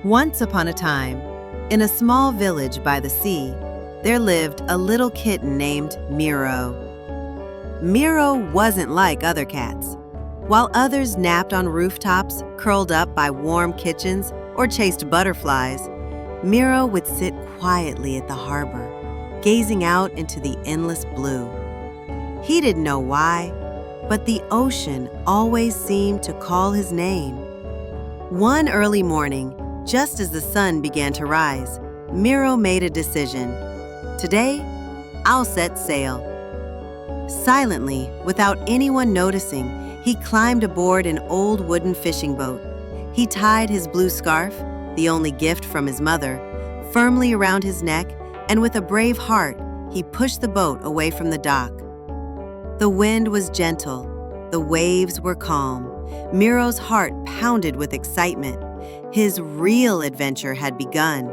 Once upon a time, in a small village by the sea, there lived a little kitten named Miro. Miro wasn't like other cats. While others napped on rooftops, curled up by warm kitchens, or chased butterflies, Miro would sit quietly at the harbor, gazing out into the endless blue. He didn't know why, but the ocean always seemed to call his name. One early morning, just as the sun began to rise, Miro made a decision. Today, I'll set sail. Silently, without anyone noticing, he climbed aboard an old wooden fishing boat. He tied his blue scarf, the only gift from his mother, firmly around his neck, and with a brave heart, he pushed the boat away from the dock. The wind was gentle, the waves were calm. Miro's heart pounded with excitement. His real adventure had begun.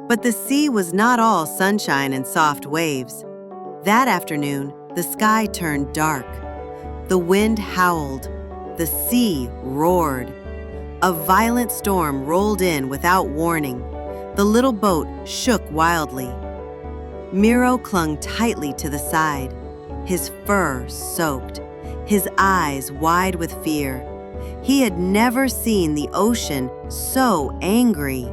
But the sea was not all sunshine and soft waves. That afternoon, the sky turned dark. The wind howled. The sea roared. A violent storm rolled in without warning. The little boat shook wildly. Miro clung tightly to the side, his fur soaked, his eyes wide with fear. He had never seen the ocean so angry.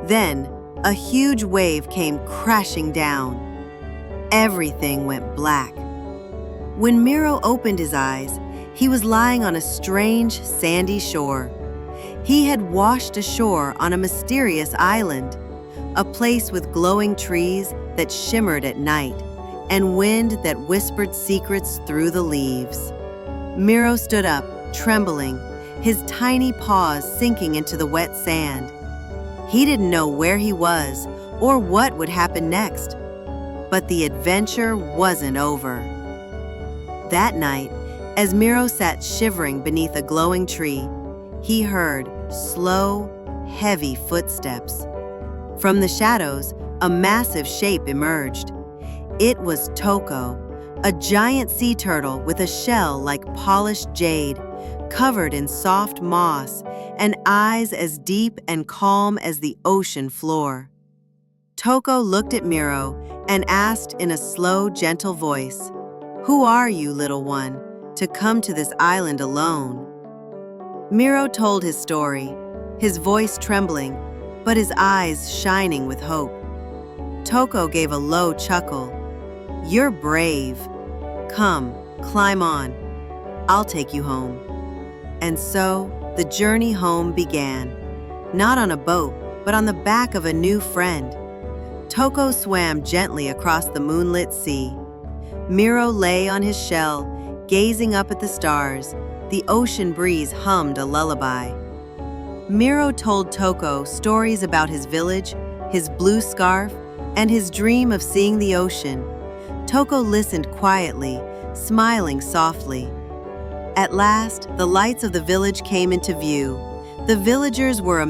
Then, a huge wave came crashing down. Everything went black. When Miro opened his eyes, he was lying on a strange, sandy shore. He had washed ashore on a mysterious island, a place with glowing trees that shimmered at night and wind that whispered secrets through the leaves. Miro stood up, trembling, his tiny paws sinking into the wet sand. He didn't know where he was or what would happen next. But the adventure wasn't over. That night, as Miro sat shivering beneath a glowing tree, he heard slow, heavy footsteps. From the shadows, a massive shape emerged. It was Toko, a giant sea turtle with a shell like polished jade, covered in soft moss, and eyes as deep and calm as the ocean floor. Toko looked at Miro and asked in a slow, gentle voice, "Who are you, little one, to come to this island alone?" Miro told his story, his voice trembling, but his eyes shining with hope. Toko gave a low chuckle. "You're brave. Come, climb on. I'll take you home." And so, the journey home began, not on a boat, but on the back of a new friend. Toko swam gently across the moonlit sea. Miro lay on his shell, gazing up at the stars. The ocean breeze hummed a lullaby. Miro told Toko stories about his village, his blue scarf, and his dream of seeing the ocean. Toko listened quietly, smiling softly. At last, the lights of the village came into view. The villagers were